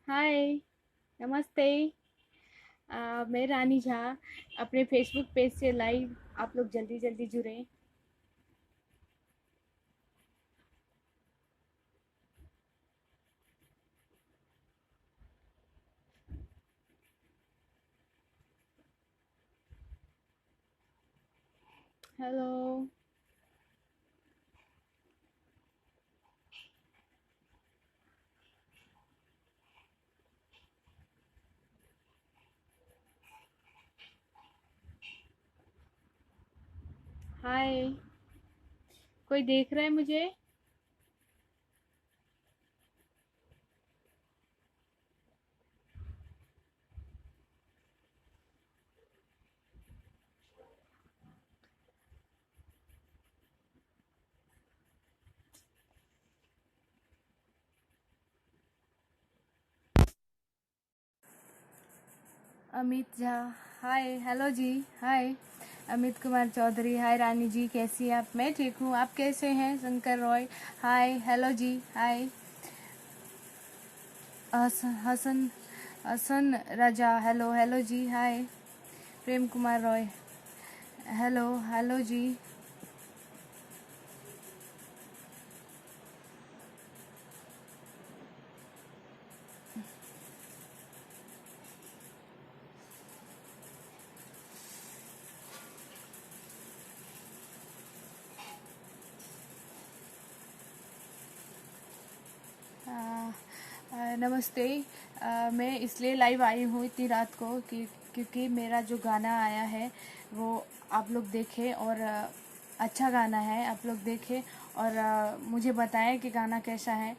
हाय, नमस्ते। मैं रानी झा। अपने फेसबुक पेज से लाइव आप लोग जल्दी जल्दी जुड़ें। हेलो। हाय, कोई देख रहा है मुझे? अमित झा। हाय, हेलो जी। हाय, अमित कुमार चौधरी। हाय रानी जी, कैसी हैं आप? मैं ठीक हूँ, आप कैसे हैं? शंकर रॉय। हाय, हेलो जी। हाय, हसन हसन राजा। हेलो हेलो जी। हाय, प्रेम कुमार रॉय। हेलो हेलो जी। नमस्ते। मैं इसलिए लाइव आई हूँ इतनी रात को क्योंकि मेरा जो गाना आया है वो आप लोग देखें और अच्छा गाना है। आप लोग देखें और मुझे बताएं कि गाना कैसा है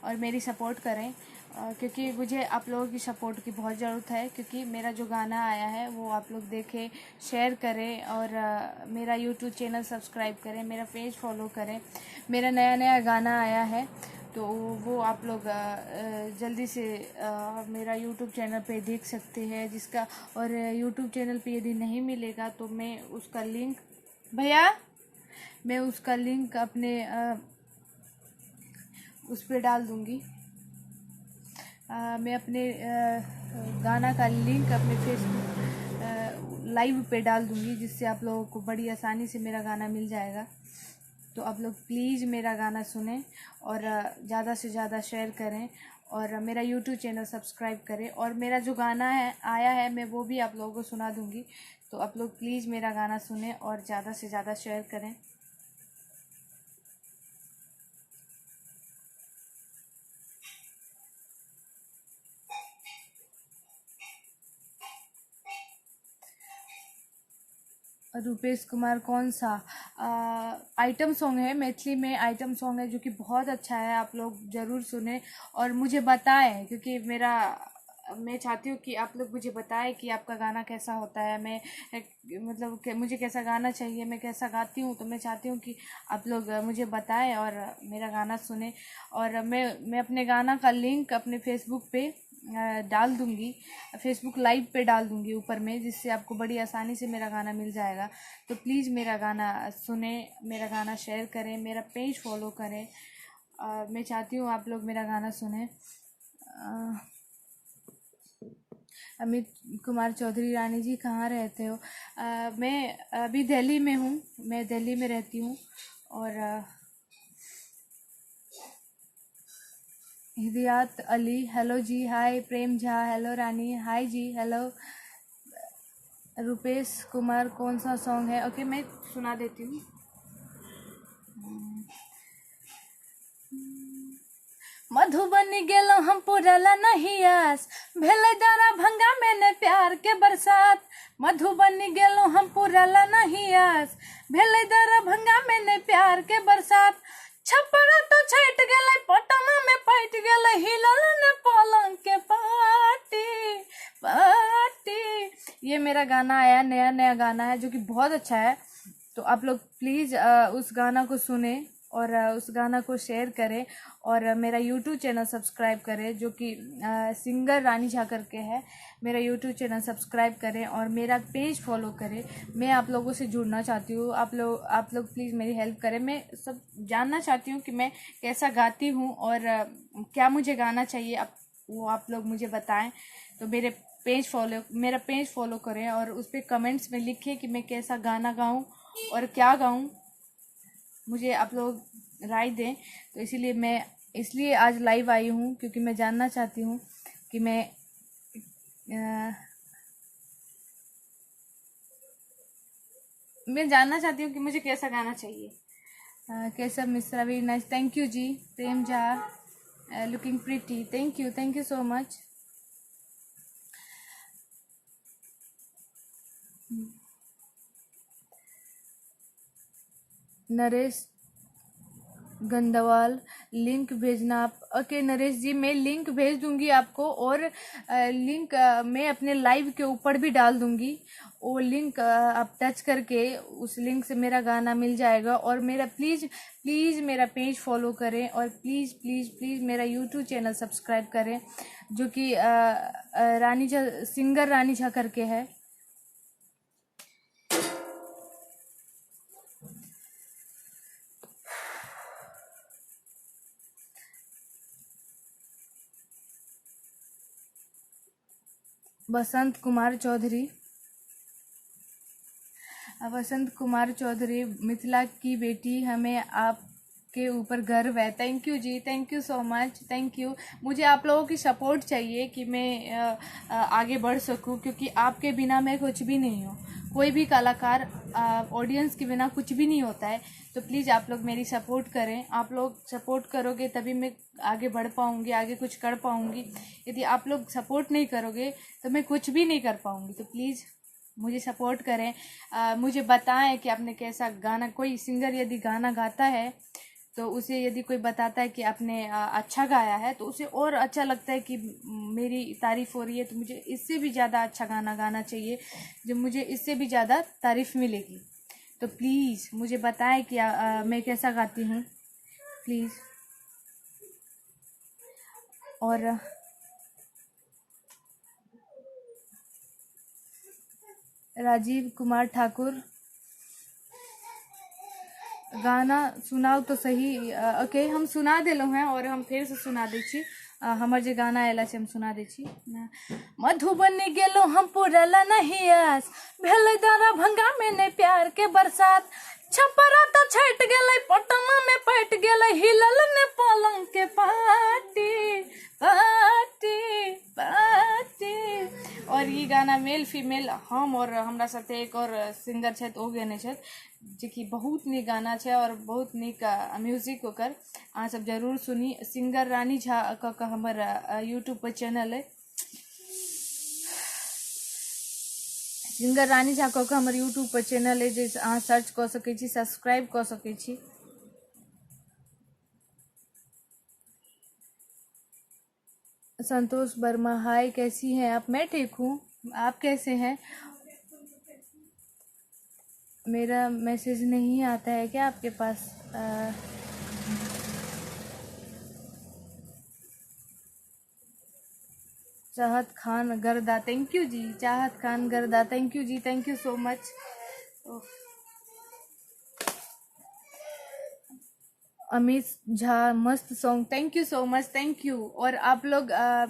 और मेरी सपोर्ट करें, क्योंकि मुझे आप लोगों की सपोर्ट की बहुत ज़रूरत है। क्योंकि मेरा जो गाना आया है वो आप लोग देखें, शेयर करें और मेरा यूट्यूब चैनल सब्सक्राइब करें, मेरा पेज फॉलो करें। मेरा नया नया गाना आया है तो वो आप लोग जल्दी से मेरा यूट्यूब चैनल पे देख सकते हैं जिसका। और यूट्यूब चैनल पे यदि नहीं मिलेगा तो मैं उसका लिंक, भैया, मैं उसका लिंक अपने उस पर डाल दूँगी। मैं अपने गाना का लिंक अपने फेसबुक लाइव पे डाल दूँगी, जिससे आप लोगों को बड़ी आसानी से मेरा गाना मिल जाएगा। तो आप लोग प्लीज़ मेरा गाना सुनें और ज़्यादा से ज़्यादा शेयर करें और मेरा यूट्यूब चैनल सब्सक्राइब करें। और मेरा जो गाना है आया है मैं वो भी आप लोगों को सुना दूँगी। तो आप लोग प्लीज़ मेरा गाना सुनें और ज़्यादा से ज़्यादा शेयर करें। रुपेश कुमार कौन सा? आइटम सॉन्ग है, मैथिली में आइटम सॉन्ग है जो कि बहुत अच्छा है। आप लोग ज़रूर सुने और मुझे बताएं, क्योंकि मैं चाहती हूँ कि आप लोग मुझे बताएं कि आपका गाना कैसा होता है। मतलब कि मुझे कैसा गाना चाहिए, मैं कैसा गाती हूँ। तो मैं चाहती हूँ कि आप लोग मुझे बताएं और मेरा गाना सुने। और मैं अपने गाना का लिंक अपने फेसबुक पे डाल दूँगी, फेसबुक लाइव पे डाल दूँगी ऊपर में, जिससे आपको बड़ी आसानी से मेरा गाना मिल जाएगा। तो प्लीज़ मेरा गाना सुने, मेरा गाना शेयर करें, मेरा पेज फॉलो करें। मैं चाहती हूँ आप लोग मेरा गाना सुने। अमित कुमार चौधरी, रानी जी कहाँ रहते हो? मैं अभी दिल्ली में हूँ, मैं दिल्ली में रहती हूँ। और हिदायत अली, हेलो जी। हाय, प्रेम झा, हेलो रानी, हाय जी, हेलो। रुपेश कुमार कौन सा सॉन्ग है? ओके, मैं सुना देती हूँ। मधुबनी गेलो हम पुरला नहीं आस, भेले दरा भंगा में ने प्यार के बरसात। मधुबनी गेलो हम पुरला नहीं आस, भेले दरा भंगा में ने प्यार के बरसात। छपरा तो छट गेले, पटना में फट गेले, हिलल ने पलंग के पाटी पाटी। ये मेरा गाना आया, नया नया गाना है जो कि बहुत अच्छा है। तो आप लोग प्लीज़ उस गाना को सुने और उस गाना को शेयर करें और मेरा यूट्यूब चैनल सब्सक्राइब करें, जो कि सिंगर रानी झा करके है। मेरा यूट्यूब चैनल सब्सक्राइब करें और मेरा पेज फॉलो करें। मैं आप लोगों से जुड़ना चाहती हूँ। आप लोग प्लीज़ मेरी हेल्प करें। मैं सब जानना चाहती हूँ कि मैं कैसा गाती हूँ और क्या मुझे गाना चाहिए। आप वो आप लोग मुझे बताएं। तो मेरा पेज फॉलो करें और उस पर कमेंट्स में लिखें कि मैं कैसा गाना गाऊं और क्या गाऊं, मुझे आप लोग राय दें। तो इसलिए आज लाइव आई हूँ, क्योंकि मैं जानना चाहती हूँ कि मैं जानना चाहती हूँ कि मुझे कैसा गाना चाहिए। केशव मिश्रा भी nice, thank you ji. Prem Jha looking pretty, thank you so much. Naresh Gandwal, link भेजना आप। ओके नरेश जी, मैं लिंक भेज दूंगी आपको, और लिंक मैं अपने लाइव के ऊपर भी डाल दूंगी। वो लिंक आप टच करके उस लिंक से मेरा गाना मिल जाएगा। और मेरा प्लीज़ मेरा पेज फॉलो करें, और प्लीज़ मेरा यूट्यूब चैनल सब्सक्राइब करें, जो कि रानी झा, सिंगर रानी झा करके है। वसंत कुमार चौधरी, मिथिला की बेटी, हमें आपके ऊपर गर्व है। Thank you ji, thank you so much, thank you. मुझे आप लोगों की सपोर्ट चाहिए कि मैं आगे बढ़ सकूं, क्योंकि आपके बिना मैं कुछ भी नहीं हूँ। कोई भी कलाकार ऑडियंस के बिना कुछ भी नहीं होता है। तो प्लीज़ आप लोग मेरी सपोर्ट करें। आप लोग सपोर्ट करोगे तभी मैं आगे बढ़ पाऊँगी, आगे कुछ कर पाऊँगी। यदि आप लोग सपोर्ट नहीं करोगे तो मैं कुछ भी नहीं कर पाऊँगी। तो प्लीज़ मुझे सपोर्ट करें। मुझे बताएं कि आपने कैसा गाना, कोई सिंगर यदि गाना गाता है तो उसे यदि कोई बताता है कि आपने अच्छा गाया है, तो उसे और अच्छा लगता है कि मेरी तारीफ़ हो रही है, तो मुझे इससे भी ज़्यादा अच्छा गाना गाना चाहिए, जो मुझे इससे भी ज़्यादा तारीफ़ मिलेगी। तो प्लीज़ मुझे बताएं कि मैं कैसा गाती हूँ, प्लीज़। और राजीव कुमार ठाकुर, गाना सुनाओ तो सही। ओके, हम सुना देलो हैं और हम फिर से सुना दै छी। हमर जे गाना अयला से हम सुना दै छी। मधुबनी गेलो हम पुरला नहीं आस, भेलै दरभंगा में ने प्यार के बरसात, छपरा तो छट गेलै, पटना में पट गेलै, हिलल ने पलंग के पाटी पाटी पाटी। और ये गाना मेल फीमेल हम और हमरा साथे एक और सिंगर छथि, ओ गने छथि, जे कि बहुत नीक गाना छै और बहुत नीक म्यूजिक ओकर। अहाँ सब जरूर सुनी। सिंगर रानी झा क के हमर यूट्यूब पर चैनल है। सिंगर रानी झा क के हमर यूट्यूब पर चैनल है, जे अहाँ सर्च क सकै छी, सब्सक्राइब क सकै छी। संतोष वर्मा, हाय कैसी हैं आप? मैं ठीक हूँ, आप कैसे हैं? मेरा मैसेज नहीं आता है क्या आपके पास? चाहत खान गर्दा, थैंक यू जी। चाहत खान गर्दा, thank you ji, thank you so much. Amit Jha, मस्त song, thank you so much, thank you. और आप लोग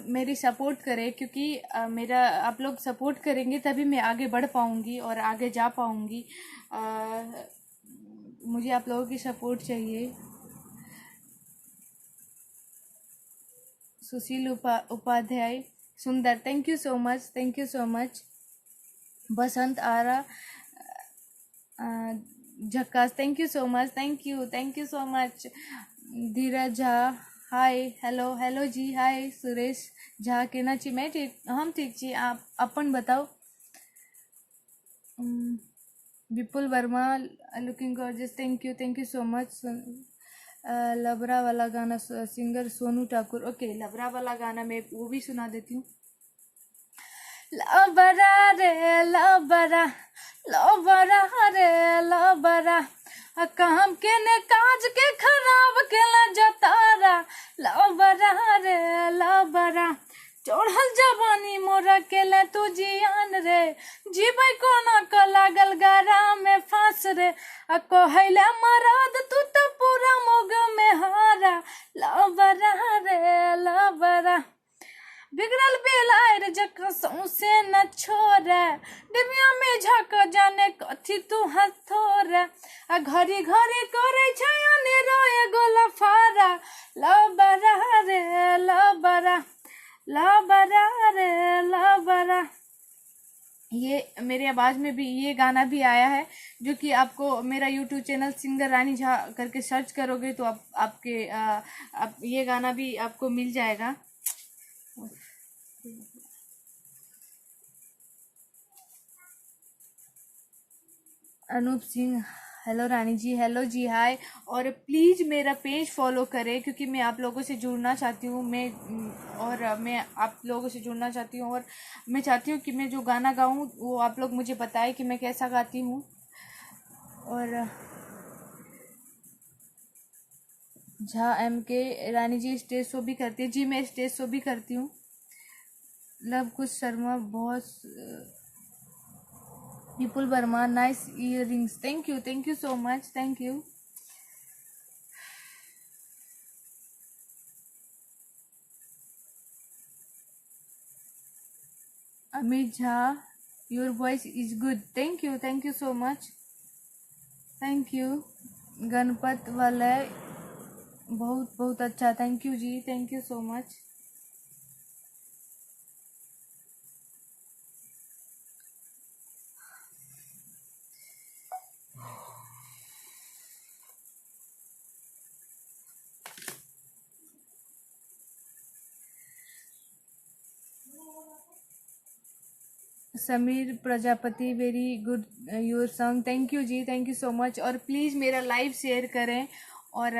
मेरी सपोर्ट करें, क्योंकि मेरा आप लोग सपोर्ट करेंगे तभी मैं आगे बढ़ पाऊँगी और आगे जा पाऊँगी। मुझे आप लोगों की सपोर्ट चाहिए। सुशील उपाध्याय सुंदर, thank you so much, thank you so much. Basant Ara झक्कास, thank you so much, thank you so much. Dheeraj Jha, hi hello hello ji, hi. Suresh Jha, केना छी? मैं ठीक, हम ठीक छी, आप अपन बताओ। Vipul Verma, looking gorgeous, thank you so much. लबरा वाला गाना, सिंगर सोनू ठाकुर। ओके, लबरा वाला गाना मैं वो भी सुना देती हूँ। लबरा रे लबरा, लबरा रे लबरा, काम के ने काज के खराब केला जतारा, लबरा रे लबरा, चढ़ल जवानी मोरा केले तू जियान रे, जीबै कोना क लागल गारा में फांस रे, कहैले मरद तू तो पूरा मोग में हारा, लबरा रे लबरा। बिगड़ल बेलायर जका सौसे न छोड़े, डिबिया में झक जाने कथी तू हथोरे, आ घड़ी घड़ी करे छै अनेरो एगो लफारा, लबरा रे लबरा, लबरा रे लबरा। ये मेरी आवाज़ में भी ये गाना भी आया है, जो कि आपको मेरा यूट्यूब चैनल सिंगर रानी झा करके सर्च करोगे तो आप ये गाना भी आपको मिल जाएगा। अनूप सिंह, हेलो रानी जी, हेलो जी, हाय। और प्लीज़ मेरा पेज फॉलो करें, क्योंकि मैं आप लोगों से जुड़ना चाहती हूँ, मैं आप लोगों से जुड़ना चाहती हूँ, और मैं चाहती हूँ कि मैं जो गाना गाऊँ वो आप लोग मुझे बताएं कि मैं कैसा गाती हूँ। और झा MK, रानी जी स्टेज शो भी करती है जी, मैं स्टेज शो भी करती हूँ। लव कुछ शर्मा, बहुत Vipul Verma, nice earrings, thank you so much, thank you. Amit Jha, your voice is good, thank you so much, thank you. Ganpat Valay, बहुत बहुत अच्छा, thank you ji, thank you so much. Sameer Prajapati, very good your song, thank you ji, thank you so much. और please मेरा live share करें, और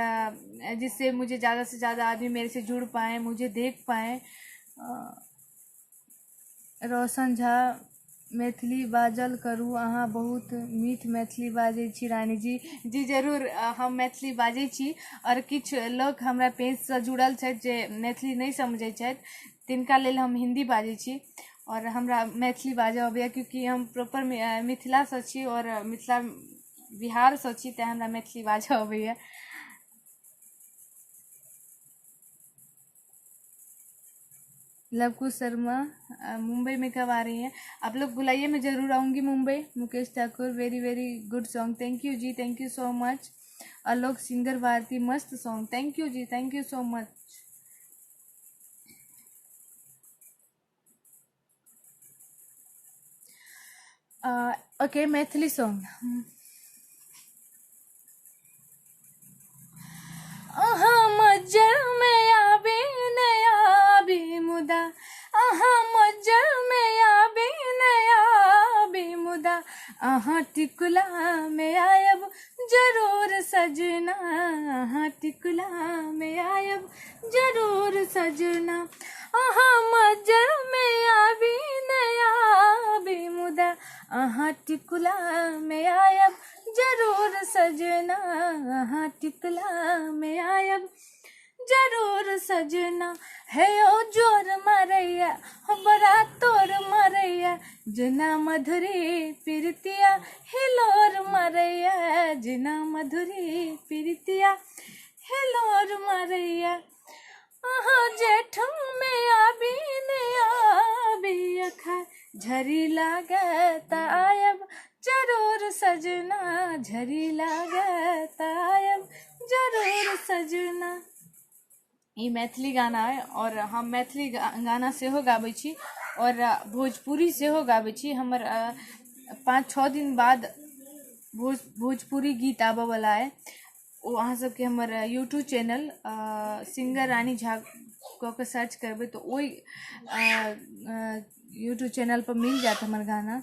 जिससे मुझे ज़्यादा से ज़्यादा आदमी मेरे से जुड़ पाएँ, मुझे देख पाएँ। रोशन झा, मैथिली बाजल करू, अहाँ बहुत मीठ मैथिली बाजै छी रानी जी। जी जरूर, हम मैथिली बाजै छी, और किछु लोग हमरा पेजसँ जुड़ल छथि जे मैथिली नहि समझै छथि, तिनका लेल हम हिंदी बाजै छी, और हमरा मैथिली बाजऽ अबैया, क्योंकि हम प्रॉपर मिथिलासँ छी, और मिथिला बिहारसँ छी, तेँ हमरा मैथिली बाजऽ अबैया। लवकुश शर्मा, मुंबई में कब आ रही हैं आप लोग? बुलाइए, मैं ज़रूर आऊँगी Mumbai. Mukesh Thakur, very very good song, thank you ji, thank you so much. Alok singer Bharati, मस्त song, thank you ji, thank you so much. Okay, Maithili song. अहाँ मज्जर में आबे नया भी मुदा, अहाँ मज्जर में आबे नया भी मुदा, अहाँ टिकुला में आयब जरूर सजना, अहाँ टिकुला में आयब जरूर सजना, अहाँ मज्जर में आबी नया भी मुदा, अहाँ टिकुला में आयब जरूर सजना, अहाँ टिकुला में आयब जरूर सजना। है ओ जोर मारैया, हो बड़ा तोर मारैया, जना मधुरी प्रीतिया हिलोर मारैया, जना मधुरी प्रीतिया हिलोर मारैया, अहाँ जेठ में आबी नया भी अखा, झरी लागत आयब जरूर सजना, झरी लागत आयब जरूर सजना। ई मैथिली गाना है, और हम मैथिली गाना सेहो गाबै छी, और भोजपुरी सेहो गाबै छी। हमर 5-6 दिन बाद भोजपुरी गीत आबऽ वाला है, ओ अहाँ सबके हमर यूट्यूब चैनल सिंगर रानी झा कऽ के सर्च करबै तो ओहि यूट्यूब चैनल पर मिल जाता हमर गाना।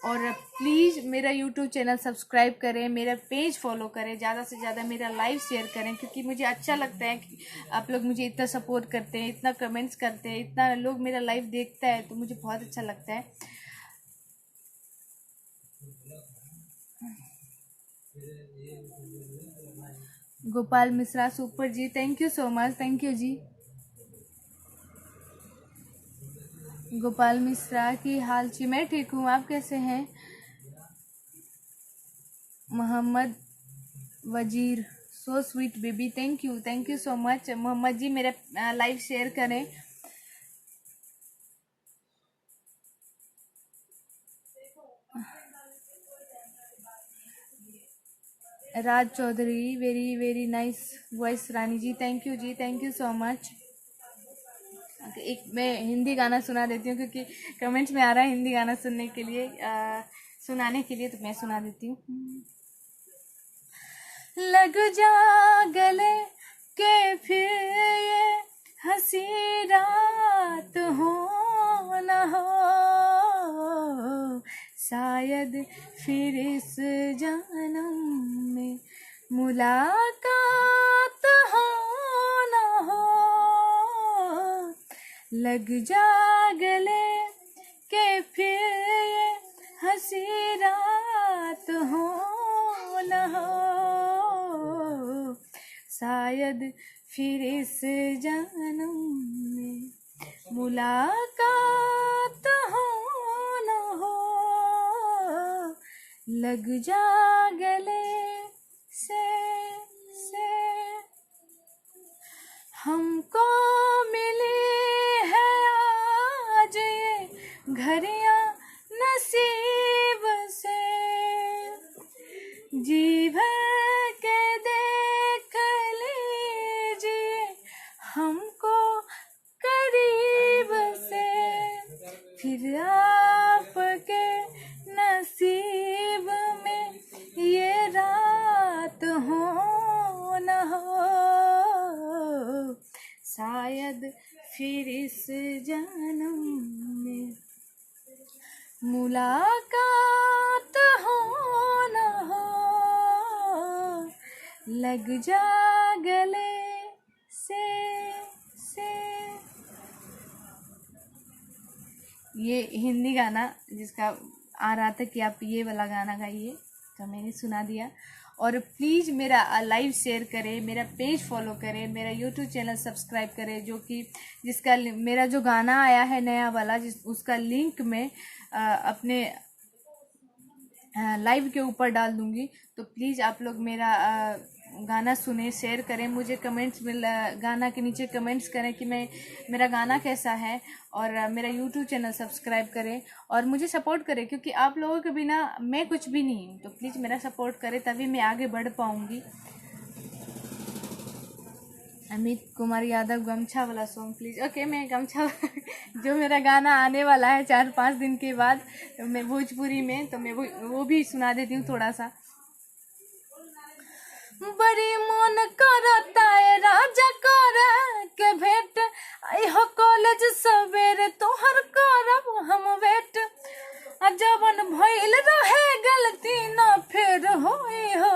और प्लीज़ मेरा यूट्यूब चैनल सब्सक्राइब करें, मेरा पेज फॉलो करें, ज़्यादा से ज़्यादा मेरा लाइव शेयर करें, क्योंकि मुझे अच्छा लगता है कि आप लोग मुझे इतना सपोर्ट करते हैं, इतना कमेंट्स करते हैं, इतना लोग मेरा लाइव देखता है, तो मुझे बहुत अच्छा लगता है। Gopal Mishra, super ji, thank you so much, thank you ji. Gopal Mishra की हाल जी, मैं ठीक हूँ, आप कैसे हैं? Mohammad Wazir, so sweet baby, thank you so much. Mohammad ji मेरा लाइव शेयर करें। Raj Chaudhary, very very nice voice Rani ji, thank you so much. एक मैं हिंदी गाना सुना देती हूँ क्योंकि कमेंट्स में आ रहा है हिंदी गाना सुनने के लिए, सुनाने के लिए, तो मैं सुना देती हूँ। लग जा गले के फिर ये हंसी रात हो न हो, शायद फिर इस जन्म में मुलाकात हो न हो। लग जा गले के फिर ये हंसी रात हो न हो, शायद फिर इस जन्म में मुलाकात हो न हो। लग जा गले से हमको मिली है आज ये घड़ियां नसीब से, जी भर के देख लीजिए हमको करीब से, फिर आपके नसीब में ये रात हो न हो, शायद फिर इस जन्म में मुलाकात हो न हो। लग जा गले से। ये हिंदी गाना जिसका आ रहा था कि आप ये वाला गाना गाइए, तो मैंने सुना दिया। और प्लीज़ मेरा लाइव शेयर करें, मेरा पेज फॉलो करें, मेरा यूट्यूब चैनल सब्सक्राइब करें, जो कि जिसका मेरा जो गाना आया है नया वाला, उसका लिंक मैं अपने लाइव के ऊपर डाल दूंगी। तो प्लीज़ आप लोग मेरा गाना सुने, शेयर करें, मुझे कमेंट्स में गाना के नीचे कमेंट्स करें कि मेरा गाना कैसा है, और मेरा यूट्यूब चैनल सब्सक्राइब करें और मुझे सपोर्ट करें, क्योंकि आप लोगों के बिना मैं कुछ भी नहीं हूँ। तो प्लीज़ मेरा सपोर्ट करें, तभी मैं आगे बढ़ पाऊँगी। अमित कुमार यादव, गमछा वाला सॉन्ग प्लीज़। ओके, मैं गमछा जो मेरा गाना आने वाला है 4-5 दिन के बाद, तो मैं भोजपुरी में, तो मैं वो भी सुना देती हूँ थोड़ा सा। बड़ी मन करता है राजा कर के भेंट, आई हो कॉलेज सवेरे तोहर करब हम वेट, जवन भइल रहे गलती न फिर होई हो,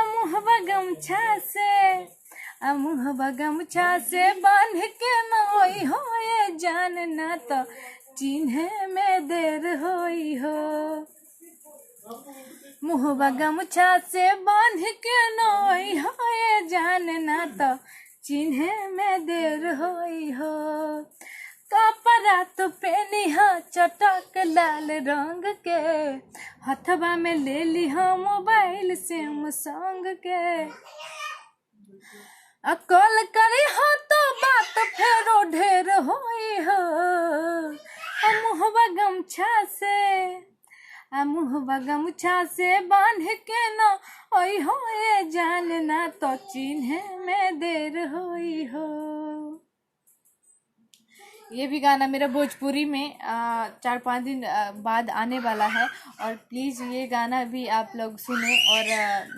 मुहबा गमछा से बांध के न होई हो ये जानना, तो चिन्हे में देर होई हो। मुहबा गमछा से बांध के न होई हो ये जानना, तो चिन्हे में देर होई हो। कपड़ा तो पेनिहा चटक लाल रंग के, हथवा में ले लिहा मोबाइल सैमसंग के, कॉल करी हो तो बात फेरो ढेर होई हो। मुहबा गमछा से बांध के न ओई हो ये जानना, तो चिन्हे में देर होई हो। ये भी गाना मेरा भोजपुरी में 4-5 दिन बाद आने वाला है, और प्लीज़ ये गाना भी आप लोग सुने। और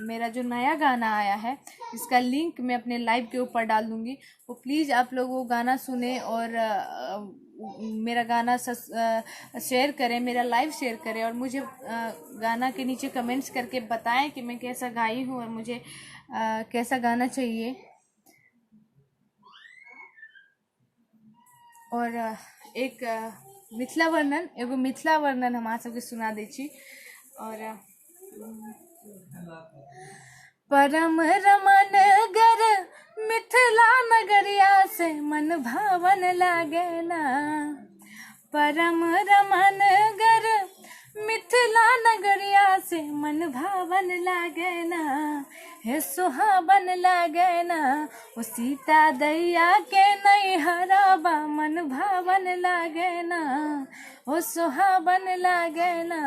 मेरा जो नया गाना आया है इसका लिंक मैं अपने लाइव के ऊपर डाल दूँगी, वो प्लीज़ आप लोग वो गाना सुने और मेरा गाना शेयर करें, मेरा लाइव शेयर करें, और मुझे गाना के नीचे कमेंट्स करके बताएं कि मैं कैसा गाई हूँ और मुझे कैसा गाना चाहिए। और एक मिथिला वर्णन हमरा सबके सुना दै छी। और परम रमन गर मिथिला नगरिया से मन भावन लागेला, परम रमन गर मिथिला नगरिया से मन भावन लागे ना, हे सुहावन लागे ना। ओ सीता दैया के नैहरवा मन भावन लागे ना, ओ सुहावन लागे ना।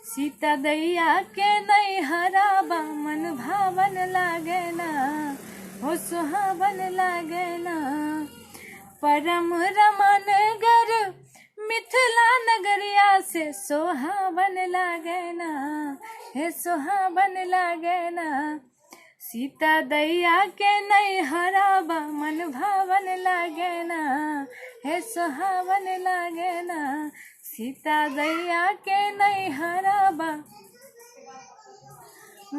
सीता दैया के नैहरवा मन भावन लागे ना, ओ सुहावन लागे ना। परम रमन गर मिथिला नगरिया से सोहावन लागे ना, हे सोहावन लागे ना। सीता दैया के नैहरवा मन भावन लागे ना, हे सोहावन लागे ना। सीता दैया के नैहरवा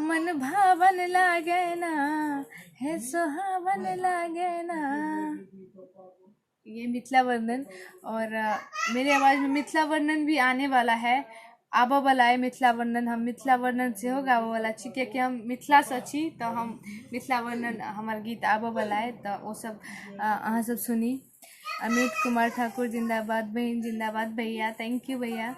मन भावन लागे ना, हे सोहावन लागे ना। ये मिथिला वर्णन, और मेरी आवाज़ में मिथिला वर्णन भी आने वाला है। आबो बलाए मिथिला वर्णन, हम मिथिला वर्णन से होगा वो वाला छी, क्योंकि हम मिथिला से छी तो हम मिथिला वर्णन हमार गीत आबो बलाए तो वो सब अहाँ सब सुनी। अमित कुमार ठाकुर जिंदाबाद, बहन जिंदाबाद भैया, थैंक यू भैया।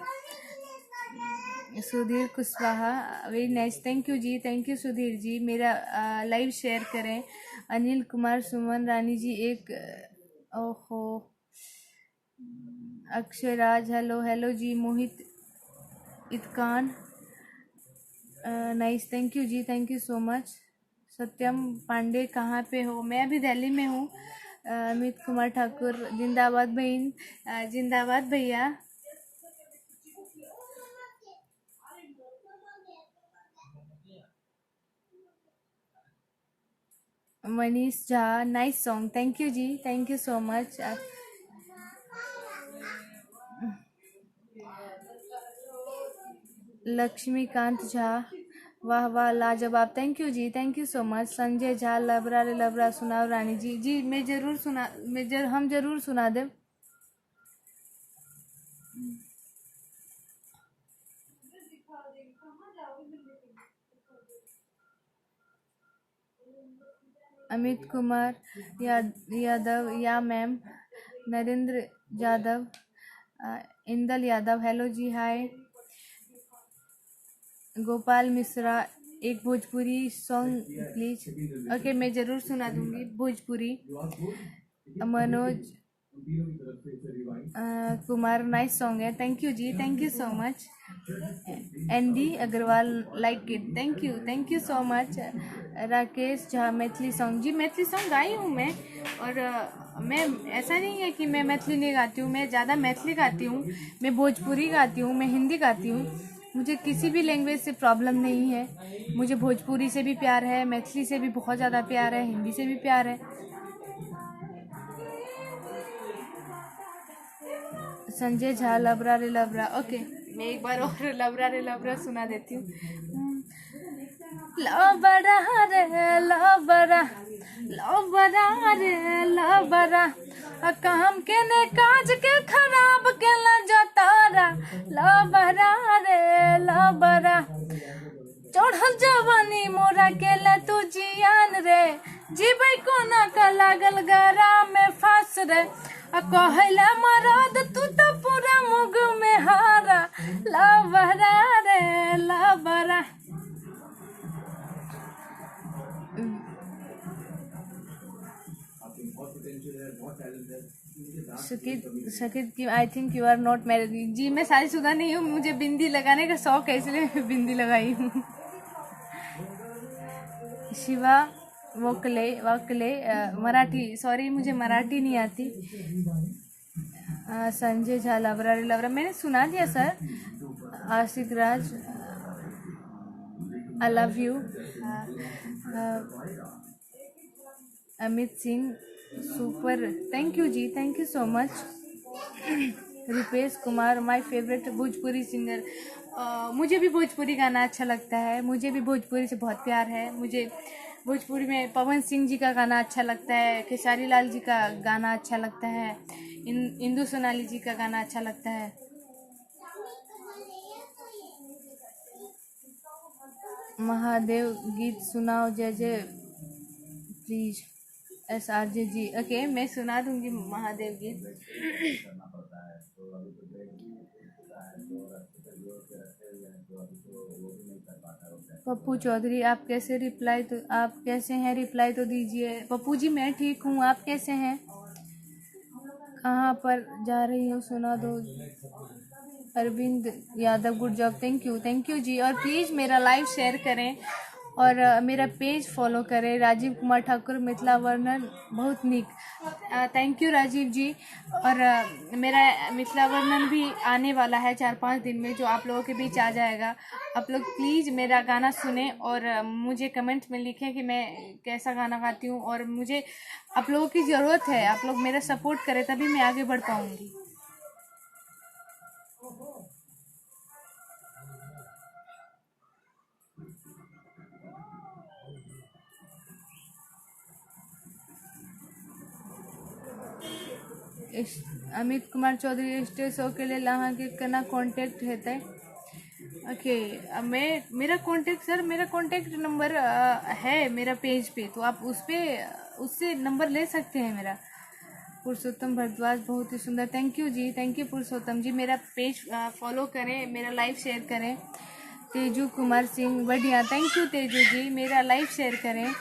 Sudhir Kushwaha, very nice, thank you ji, thank you Sudhir ji. मेरा लाइव शेयर करें। अनिल कुमार, सुमन रानी जी, एक ओहो, Akshay Raj, hello hello ji. Mohit Itkan, nice, thank you ji, thank you so much. Satyam Pandey, कहाँ पे हो? मैं अभी दिल्ली में हूँ। अमित कुमार ठाकुर जिंदाबाद बहन, जिंदाबाद भैया। Manish Jha, nice song, thank you ji, thank you so much. Laxmikant Jha, वाह वाह लाजवाब, thank you ji, thank you so much. Sanjay Jha, लबरा रे लबरा सुनाओ रानी जी। जी मैं जरूर सुना, हम जरूर सुना दें। अमित कुमार यादव, या मैम। नरेंद्र यादव, इंदल यादव, हेलो जी, हाय। गोपाल मिश्रा, एक भोजपुरी सॉन्ग प्लीज। ओके, मैं ज़रूर सुना दूंगी भोजपुरी। मनोज कुमार, नाइस सॉन्ग है, thank you ji, thank you so much. ND Agarwal, like it, thank you so much. Rakesh Jha, Maithili song, जी मैथिली सॉन्ग गाई हूँ मैं। और मैं, ऐसा नहीं है कि मैं मैथिली नहीं गाती हूँ, मैं ज़्यादा मैथिली गाती हूँ, मैं भोजपुरी गाती हूँ, मैं हिंदी गाती हूँ। मुझे किसी भी लैंग्वेज से प्रॉब्लम नहीं है। मुझे भोजपुरी से भी प्यार है, मैथिली से भी बहुत ज़्यादा प्यार है, हिंदी से भी प्यार है। संजय झा, लबरा रे लबरा, ओके, मैं एक बार और लबरा रे लबरा सुना देती हूँ। लबरा रे लबरा, लबरा रे लबरा, काम के ने काज के खराब के ल जतारा। लबरा रे लबरा, चढ़ल जवानी मोरा के ल तू जियान रे। जीबै कोना का लागल गरा में फांस रे। कहला मरद तू तो पूरा मुग में हारा। लबरा रे लबरा। शकीद की, I think you are not married. जी मैं शादीशुदा नहीं हूँ, मुझे बिंदी लगाने का शौक है, इसलिए मैं बिंदी लगाई हूँ। शिवा वोकले, मराठी, सॉरी मुझे मराठी नहीं आती। संजय झा, लबरा रे लबरा, मैंने सुना दिया sir. Ashiq Raj, I love you. Amit Singh, super, thank you ji, thank you so much. Rupesh Kumar, my favourite Bhojpuri singer. मुझे भी भोजपुरी गाना अच्छा लगता है, मुझे भी भोजपुरी से बहुत प्यार है। मुझे भोजपुरी में पवन सिंह जी का गाना अच्छा लगता है, खेसारी लाल जी का गाना अच्छा लगता है, इंदु सोनाली जी का गाना अच्छा लगता है। महादेव गीत सुनाओ जय जय प्लीज। SRJ जी, ओके, मैं सुना दूंगी महादेव गीत। पप्पू चौधरी, आप कैसे हैं? रिप्लाई तो दीजिए। पप्पू जी मैं ठीक हूँ, आप कैसे हैं? कहाँ पर जा रही हो सुना दो। Arvind Yadav, good job, thank you ji. और प्लीज़ मेरा लाइव शेयर करें और मेरा पेज फॉलो करें। राजीव कुमार ठाकुर, मिथिला वर्णन बहुत निक, थैंक यू राजीव जी। और मेरा मिथिला वर्णन भी आने वाला है 4-5 दिन में, जो आप लोगों के बीच आ जाएगा। आप लोग प्लीज़ मेरा गाना सुने और मुझे कमेंट्स में लिखें कि मैं कैसा गाना गाती हूँ। और मुझे आप लोगों की ज़रूरत है, आप लोग मेरा सपोर्ट करें तभी मैं आगे बढ़ पाऊँगी। अमित कुमार चौधरी, स्टेज शो के लिए लहाँ के कना कांटेक्ट है। ओके, मेरा कांटेक्ट नंबर है मेरा पेज पे, तो आप उससे नंबर ले सकते हैं मेरा। पुरुषोत्तम भारद्वाज, बहुत ही सुंदर, thank you ji, thank you Purushottam ji. मेरा पेज फॉलो करें, मेरा लाइव शेयर करें। तेजू कुमार सिंह, बढ़िया, थैंक यू तेजू जी, मेरा लाइव शेयर करें।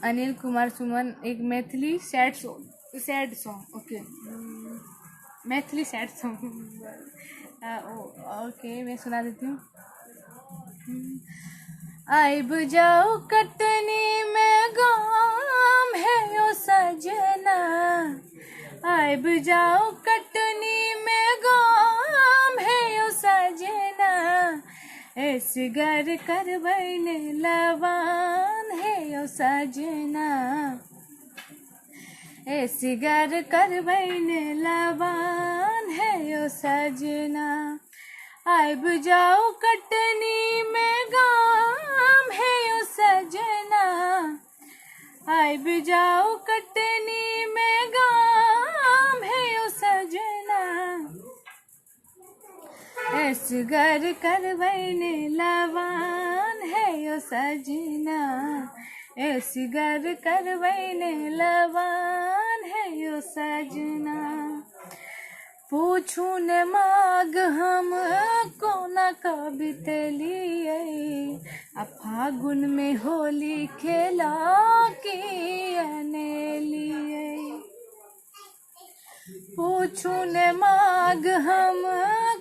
अनिल कुमार सुमन, एक Maithili sad song, okay, Maithili sad song, okay मैं सुना देती हूँ। आइब जाओ कटनी में गाम है यो सजना, आइब जाओ कटनी में गाम है यो सजना, ऐसगर करबैने लवान है यो सजना, ऐसगर करबैने लवान है यो सजना, आइब जाओ कटनी में गाम है यो सजना, आइब जाओ कटनी में गाम है यो सजना, ऐसगर करबैने लवान है यो सजना, ऐसगर करबैने लवान है यो सजना, पूछू न माग हम कोना कबितलिए, आ फागुन में होली खेला किने लिए, पूछू न माग हम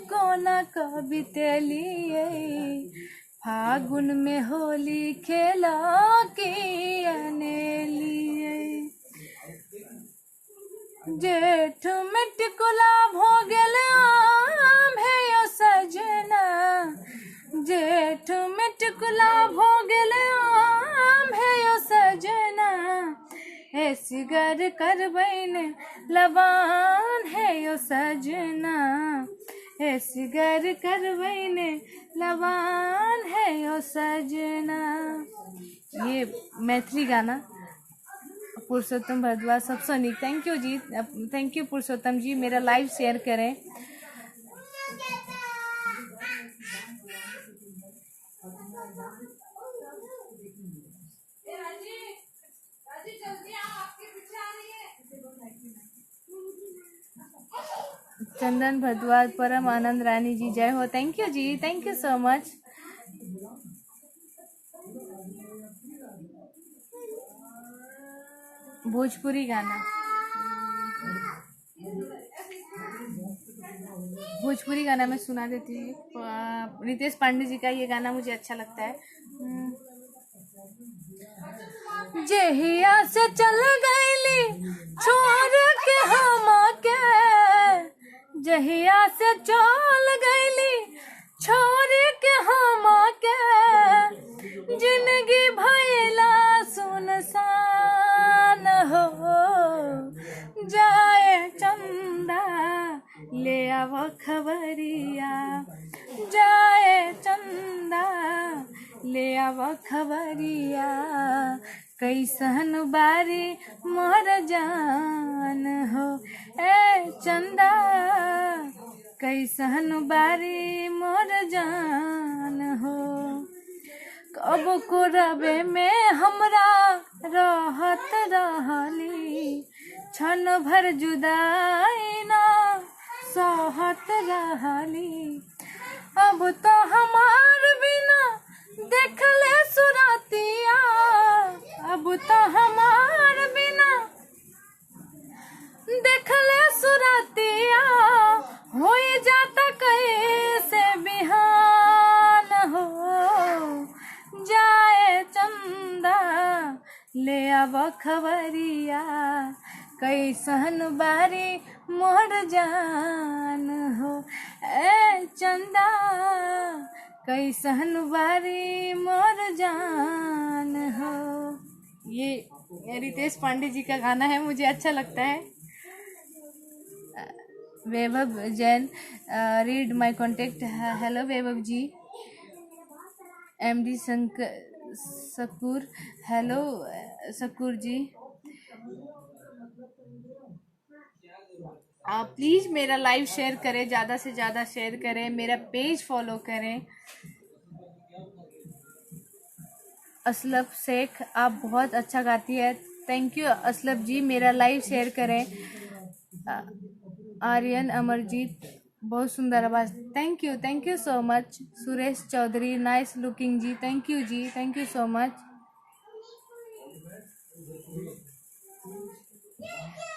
कोना कबितलिए, फागुन में होली खेला किने लिए, जेठ में टिकुला भोगल आम है यो सजना, जेठ में टिकुला भोगल आम है यो सजना, ऐसगर करबैने लवान है यो सजना, ऐसगर करबैने लवान है यो सजना। ये मैथिली गाना पुरुषोत्तम भारद्वाज, सबसे निक, thank you ji, thank you Purushottam ji, मेरा लाइव शेयर करें। चंदन भारद्वाज, परम आनंद रानी जी, जय हो, thank you ji, thank you so much. Bhojpuri गाना, भोजपुरी गाना मैं सुना देती हूँ। रितेश पांडे जी का ये गाना मुझे अच्छा लगता है। जहिया से चल गईली छोड़ के हम के, जहिया से चल गईली छोड़ के हम के, जिंदगी भइला सुनसान हो, जाए चंदा ले आव खबरिया, जाए चंदा ले आव खबरिया, कैसन बारी मोर जान हो, ए चंदा कैसन बारी मोर जान हो, कब को रबे में हमरा रहत रहली, क्षण भर जुदाई ना सहत रहली। अब तो हमार बिना देखले सुरतिया, अब तो हमार बिना देखले सुरतिया, हो जाता कैसे बिहान हो। जाए चंदा ले अब खबरिया, कैसन बारी मोर जान हो। ए चंदा कैसन बारी मोर जान हो। ये रितेश पांडे जी का गाना है, मुझे अच्छा लगता है। Vaibhav Jain, read my contact. Hello Vaibhav ji. MD Sakoor, hello Sakoor ji. आप प्लीज़ मेरा लाइव शेयर करें, ज़्यादा से ज़्यादा शेयर करें, मेरा पेज फॉलो करें। असलफ शेख, आप बहुत अच्छा गाती है। थैंक यू असलफ जी, मेरा लाइव शेयर करें। आर्यन अमरजीत, बहुत सुंदर आवाज़, thank you so much. Suresh Chaudhary, nice looking ji, thank you so much.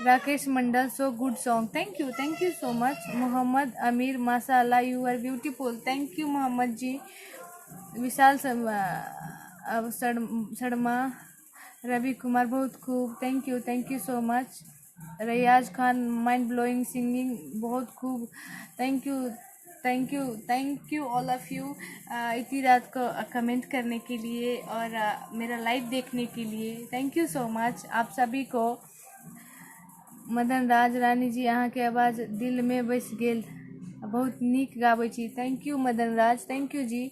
Rakesh Mandal, so good song, thank you so much. Mohammad Amir, माशाल्लाह you are beautiful, thank you Mohammad ji. Vishal Sharma, Ravi Kumar, बहुत खूब, thank you so much. Riyaz Khan, mind blowing singing, बहुत खूब, thank you all of you इतनी रात को comment करने के लिए और मेरा लाइव देखने के लिए, थैंक यू सो मच आप सभी को। मदन राज रानी जी, अहाँ के आवाज़ दिल में बस गेल, बहुत नीक गाबै छी, thank you Madan Raj, thank you ji.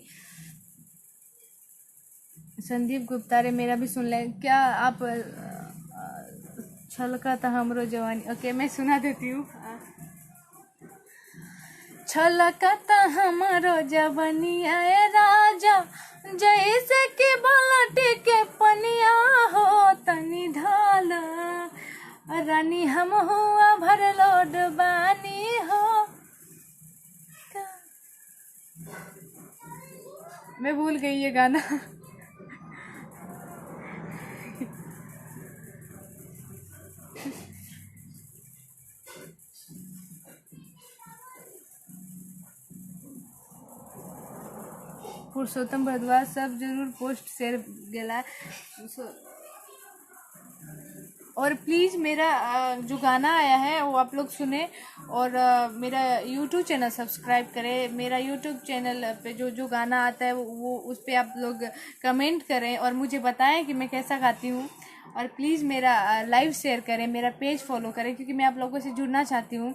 Sandeep Gupta, रे मेरा भी सुन लें क्या आप। छलका था हमरो जवानी, ओके मैं सुना देती हूँ। छलका था हमारो जवानिया ए राजा, जैसे कि बालटी के पनिया हो, तनी ढाल रानी हम हुआ भर लोड बानी हो। मैं भूल गई ये गाना। पुरुषोत्तम भरद्वाज, सब जरूर पोस्ट शेयर गेला। और प्लीज़ मेरा जो गाना आया है वो आप लोग सुने और मेरा यूट्यूब चैनल सब्सक्राइब करें। मेरा यूट्यूब चैनल पे जो गाना आता है वो उस पर आप लोग कमेंट करें और मुझे बताएं कि मैं कैसा गाती हूँ। और प्लीज़ मेरा लाइव शेयर करें, मेरा पेज फॉलो करें, क्योंकि मैं आप लोगों से जुड़ना चाहती हूँ।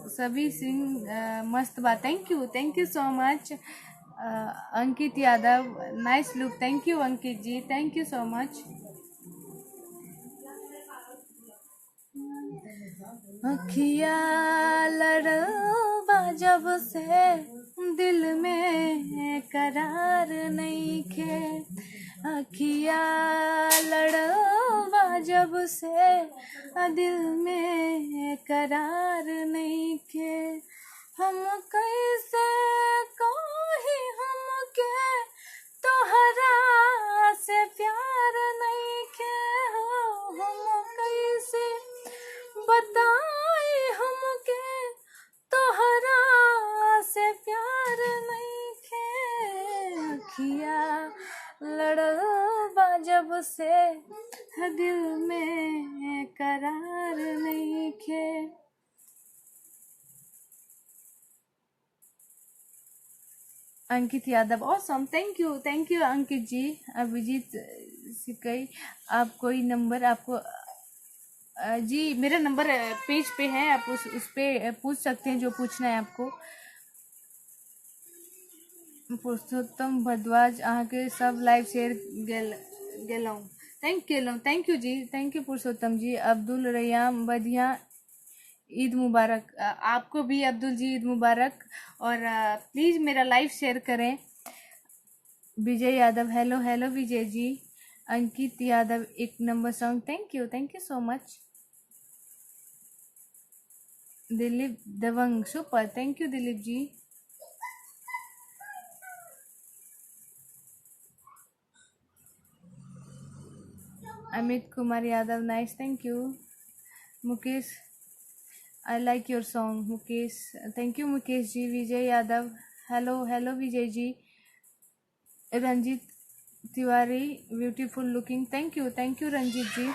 सभी सिंह मस्त बात, thank you so much. Ankit Yadav, nice look, thank you Ankit ji, thank you so much. अखिया लड़बा जब से दिल में करार नहीं खे, अखिया लड़बा जब से दिल में करार नहीं खे। हम कैसे कोई हमके तोहरा से प्यार नहीं खे हो, हम कैसे बताई हमके तोहरा से प्यार नहीं खे। अखिया लड़बा जब से दिल में करार नहीं खे। Ankit Yadav, awesome, thank you Ankit जी। अभिजीत सिकई, आप कोई नंबर आपको जी मेरा नंबर पेज पे है, आप उस पे पूछ सकते हैं जो पूछना है आपको। पुरुषोत्तम भरद्वाज, अहाँ के सब लाइव शेयर गेलौं, thank you ji, thank you Purushottam ji. Abdul Raiyam बधिया, ईद मुबारक। आपको भी अब्दुल जी ईद मुबारक। और प्लीज़ मेरा लाइव शेयर करें। Vijay Yadav, hello hello Vijay ji. अंकित यादव, एक number song, thank you so much. Dilip Dabang, super, thank you Dilip ji. Amit Kumar Yadav, nice, thank you. Mukesh, I like your song Mukesh, thank you Mukesh ji. Vijay Yadav, hello hello Vijay ji. Ranjeet Tiwari, beautiful looking, thank you Ranjeet ji.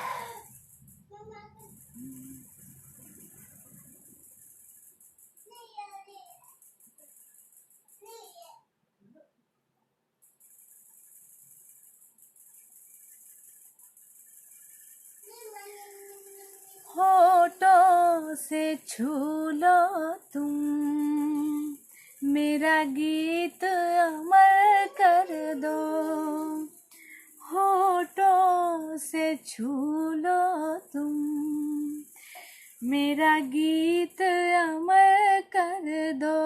होठों से छू लो तुम, मेरा गीत अमर कर दो। होठों से छू लो तुम, मेरा गीत अमर कर दो।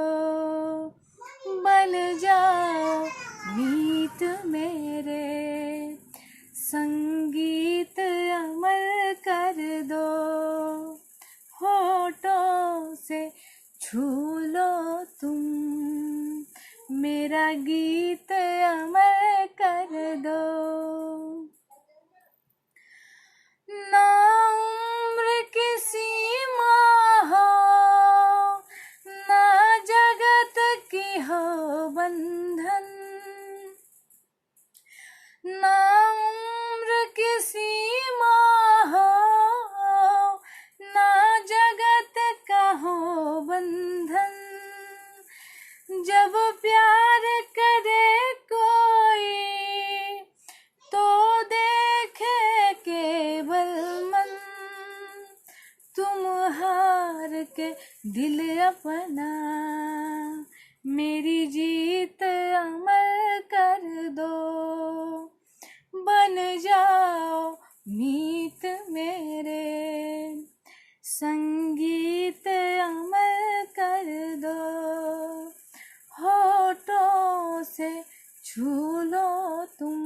बन जाओ मीत मेरे, संगीत अमर कर दो। होठों से छू लो तुम, मेरा गीत अमर कर दो। ना उम्र की सीमा हो, ना जगत की हो बंधन, ना उम्र की सीमा हो, ना जगत का हो बंधन। जब प्यार करे कोई तो देखे केवल मन, तुम हार के दिल अपना, मेरी जीत अमर कर दो। बन जाओ मीत मेरे, संगीत अमर कर दो। होठों से छू लो तुम,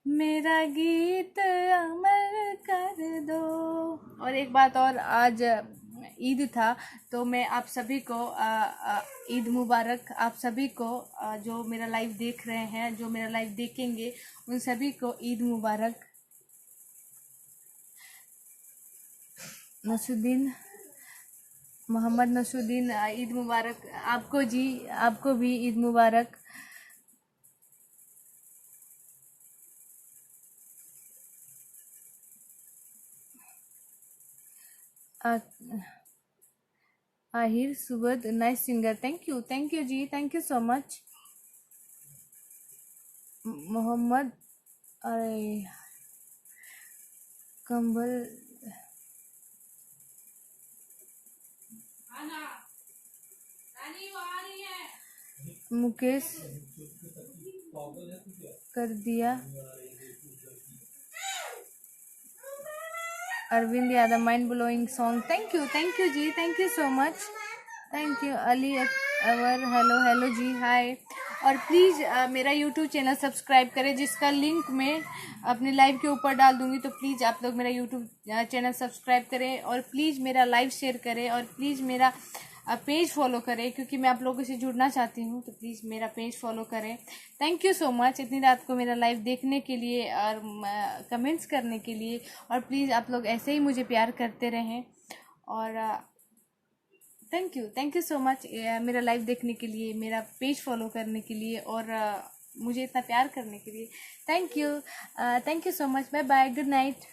मेरा गीत अमर कर दो। और एक बात और, आज ईद था, तो मैं आप सभी को ईद मुबारक। आप सभी को जो मेरा लाइव देख रहे हैं, जो मेरा लाइव देखेंगे, उन सभी को ईद मुबारक। नसुद्दीन, मोहम्मद नसुद्दीन, ईद मुबारक आपको जी, आपको भी ईद मुबारक। Aahir Subad, nice singer, thank you ji, thank you so much. Mohammad, अरे कंबल, मुकेश कर दिया। Arvind Yadav, mind blowing song, thank you ji, thank you so much, thank you. Ali Awar, hello hello ji, hi. और प्लीज़ मेरा यूट्यूब चैनल सब्सक्राइब करें, जिसका लिंक मैं अपने लाइव के ऊपर डाल दूंगी। तो प्लीज़ आप लोग मेरा यूट्यूब चैनल सब्सक्राइब करें, और प्लीज़ मेरा लाइव शेयर करें, और प्लीज़ मेरा पेज फॉलो करें, क्योंकि मैं आप लोगों से जुड़ना चाहती हूँ। तो प्लीज़ मेरा पेज फॉलो करें। थैंक यू सो मच इतनी रात को मेरा लाइव देखने के लिए और कमेंट्स करने के लिए। और प्लीज़ आप लोग ऐसे ही मुझे प्यार करते रहें। और थैंक यू सो मच मेरा लाइव देखने के लिए, मेरा पेज फॉलो करने के लिए, और मुझे इतना प्यार करने के लिए। Thank you so much. Bye bye, good night.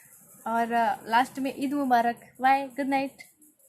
और लास्ट में ईद मुबारक, बाय, गुड नाइट।